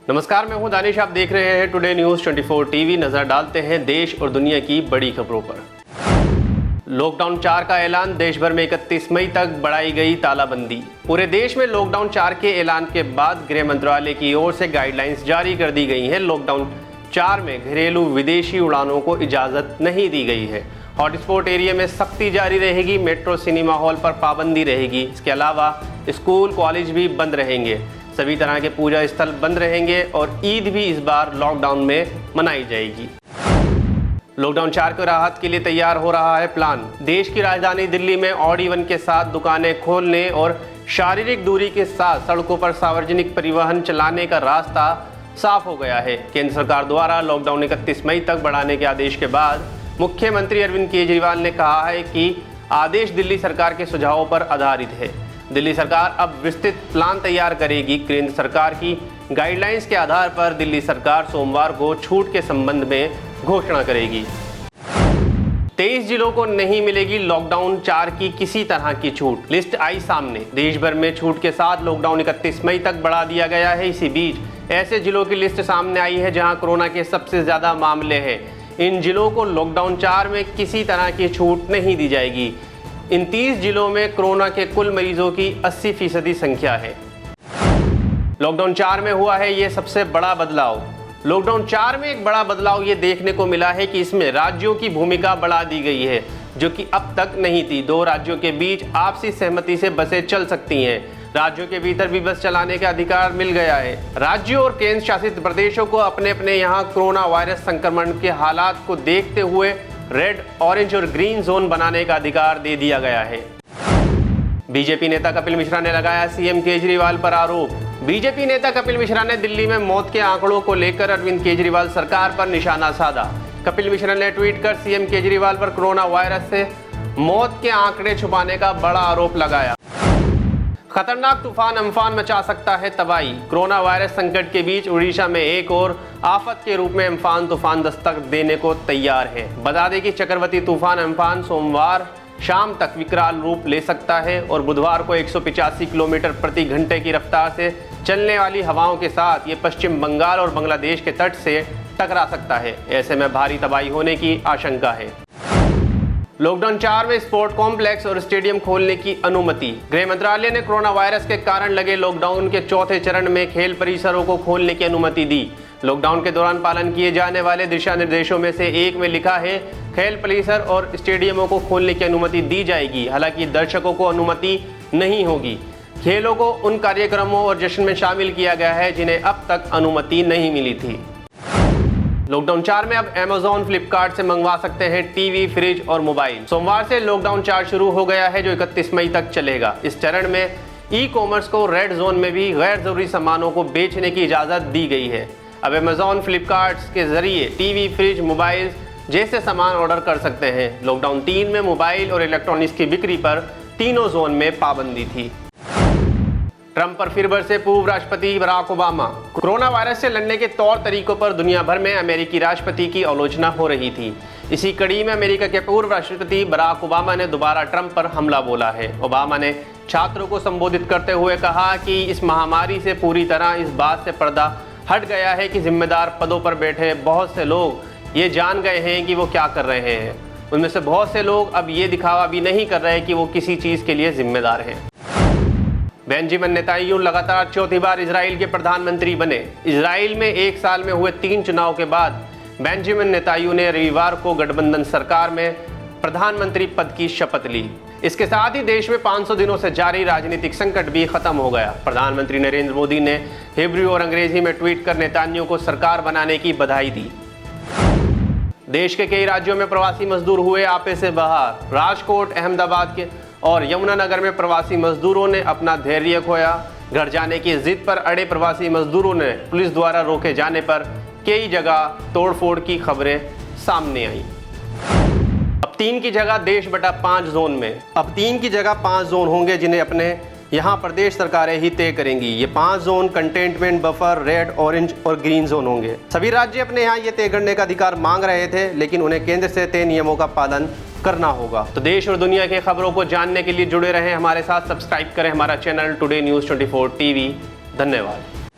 नमस्कार, मैं हूं दानिश। आप देख रहे हैं टुडे न्यूज़ 24 टीवी। नजर डालते हैं देश और दुनिया की बड़ी खबरों पर। लॉकडाउन 4 का ऐलान, देश भर में 31 मई तक बढ़ाई गई तालाबंदी। पूरे देश में लॉकडाउन 4 के ऐलान के बाद गृह मंत्रालय की ओर से गाइडलाइंस जारी कर दी गई हैं। लॉकडाउन 4 में घरेलू विदेशी उड़ानों को इजाज़त नहीं दी गई है। हॉटस्पॉट एरिया में सख्ती जारी रहेगी। मेट्रो, सिनेमा हॉल पर पाबंदी रहेगी। इसके अलावा स्कूल, कॉलेज भी बंद रहेंगे। सभी तरह के पूजा स्थल बंद रहेंगे और ईद भी इस बार लॉकडाउन में मनाई जाएगी। लॉकडाउन 4 की राहत के लिए तैयार हो रहा है प्लान। देश की राजधानी दिल्ली में ऑड इवन के साथ दुकानें खोलने और शारीरिक दूरी के साथ सड़कों पर सार्वजनिक परिवहन चलाने का रास्ता साफ हो गया है। केंद्र सरकार द्वारा लॉकडाउन 31 मई तक बढ़ाने के आदेश के बाद मुख्यमंत्री अरविंद केजरीवाल ने कहा है कि आदेश दिल्ली सरकार के सुझावों पर आधारित है। दिल्ली सरकार अब विस्तृत प्लान तैयार करेगी। केंद्र सरकार की गाइडलाइंस के आधार पर दिल्ली सरकार सोमवार को छूट के संबंध में घोषणा करेगी। 23 जिलों को नहीं मिलेगी लॉकडाउन 4 की किसी तरह की छूट। लिस्ट आई सामने। देश भर में छूट के साथ लॉकडाउन 31 मई तक बढ़ा दिया गया है। इसी बीच ऐसे जिलों की लिस्ट सामने आई है जहां कोरोना के सबसे ज्यादा मामले हैं। इन जिलों को लॉकडाउन 4 में किसी तरह की छूट नहीं दी जाएगी। इन 30 जिलों में कोरोना के कुल मरीजों की 80% संख्या है। लॉकडाउन 4 में हुआ है ये सबसे बड़ा बदलाव। लॉकडाउन 4 में एक बड़ा बदलाव ये देखने को मिला है कि इसमें राज्यों की भूमिका बढ़ा दी गई है, जो कि अब तक नहीं थी। 2 राज्यों के बीच आपसी सहमति से बसें चल सकती हैं। राज्यों के भीतर भी बस चलाने का अधिकार मिल गया है। राज्यों और केंद्र शासित प्रदेशों को अपने अपने यहाँ कोरोना वायरस संक्रमण के हालात को देखते हुए रेड, ऑरेंज और ग्रीन जोन बनाने का अधिकार दे दिया गया है। बीजेपी नेता कपिल मिश्रा ने लगाया सीएम केजरीवाल पर आरोप। बीजेपी नेता कपिल मिश्रा ने दिल्ली में मौत के आंकड़ों को लेकर अरविंद केजरीवाल सरकार पर निशाना साधा। कपिल मिश्रा ने ट्वीट कर सीएम केजरीवाल पर कोरोना वायरस से मौत के आंकड़े छुपाने का बड़ा आरोप लगाया। खतरनाक तूफान अम्फान मचा सकता है तबाही। कोरोना वायरस संकट के बीच उड़ीसा में एक और आफत के रूप में अम्फान तूफान दस्तक देने को तैयार है। बता दें कि चक्रवाती तूफान अम्फान सोमवार शाम तक विकराल रूप ले सकता है और बुधवार को 185 किलोमीटर प्रति घंटे की रफ्तार से चलने वाली हवाओं के साथ ये पश्चिम बंगाल और बांग्लादेश के तट से टकरा सकता है। ऐसे में भारी तबाही होने की आशंका है। लॉकडाउन 4 में स्पोर्ट कॉम्प्लेक्स और स्टेडियम खोलने की अनुमति। गृह मंत्रालय ने कोरोना वायरस के कारण लगे लॉकडाउन के चौथे चरण में खेल परिसरों को खोलने की अनुमति दी। लॉकडाउन के दौरान पालन किए जाने वाले दिशा निर्देशों में से एक में लिखा है खेल परिसर और स्टेडियमों को खोलने की अनुमति दी जाएगी। हालांकि दर्शकों को अनुमति नहीं होगी। खेलों को उन कार्यक्रमों और जश्न में शामिल किया गया है जिन्हें अब तक अनुमति नहीं मिली थी। लॉकडाउन 4 में अब अमेज़न, फ्लिपकार्ट से मंगवा सकते हैं टीवी, फ्रिज और मोबाइल। सोमवार से लॉकडाउन 4 शुरू हो गया है जो 31 मई तक चलेगा। इस चरण में ई कॉमर्स को रेड जोन में भी गैर जरूरी सामानों को बेचने की इजाज़त दी गई है। अब अमेज़न, फ्लिपकार्ट के जरिए टीवी, फ्रिज, मोबाइल जैसे सामान ऑर्डर कर सकते हैं। लॉकडाउन 3 में मोबाइल और इलेक्ट्रॉनिक्स की बिक्री पर तीनों जोन में पाबंदी थी। ट्रंप पर फिर बरसे पूर्व राष्ट्रपति बराक ओबामा। कोरोना वायरस से लड़ने के तौर तरीकों पर दुनिया भर में अमेरिकी राष्ट्रपति की आलोचना हो रही थी। इसी कड़ी में अमेरिका के पूर्व राष्ट्रपति बराक ओबामा ने दोबारा ट्रंप पर हमला बोला है। ओबामा ने छात्रों को संबोधित करते हुए कहा कि इस महामारी से पूरी तरह इस बात से पर्दा हट गया है कि जिम्मेदार पदों पर बैठे बहुत से लोग ये जान गए हैं कि वो क्या कर रहे हैं। उनमें से बहुत से लोग अब ये दिखावा भी नहीं कर रहे कि वो किसी चीज़ के लिए जिम्मेदार हैं। बेंजामिन नेतन्याहू लगातार चौथी बार इजराइल के प्रधानमंत्री बने। इजराइल में एक साल में हुए 3 चुनाव के बाद बेंजामिन नेतन्याहू ने रविवार को गठबंधन सरकार में प्रधानमंत्री पद की शपथ ली। इसके साथ ही देश में 500 दिनों से जारी राजनीतिक संकट भी खत्म हो गया। प्रधानमंत्री नरेंद्र मोदी ने हिब्रू और अंग्रेजी में ट्वीट कर नेतन्याहू को सरकार बनाने की बधाई दी। देश के कई राज्यों में प्रवासी मजदूर हुए आपे से बाहर। राजकोट, अहमदाबाद के और यमुनानगर में प्रवासी मजदूरों ने अपना धैर्य खोया। घर जाने की जिद पर अड़े प्रवासी मजदूरों ने पुलिस द्वारा रोके जाने पर कई जगह तोड़फोड़ की खबरें सामने आई। अब 3 की जगह देश बटा 5 जोन में। अब 3 की जगह 5 जोन होंगे जिन्हें अपने यहाँ प्रदेश सरकारें ही तय करेंगी। ये 5 zone containment buffer, red, orange और ग्रीन जोन होंगे। सभी राज्य अपने यहाँ ये तय करने का अधिकार मांग रहे थे, लेकिन उन्हें केंद्र से तय नियमों का पालन करना होगा। तो देश और दुनिया की खबरों को जानने के लिए जुड़े रहें हमारे साथ। सब्सक्राइब करें हमारा चैनल टुडे न्यूज़ 24 टीवी। धन्यवाद।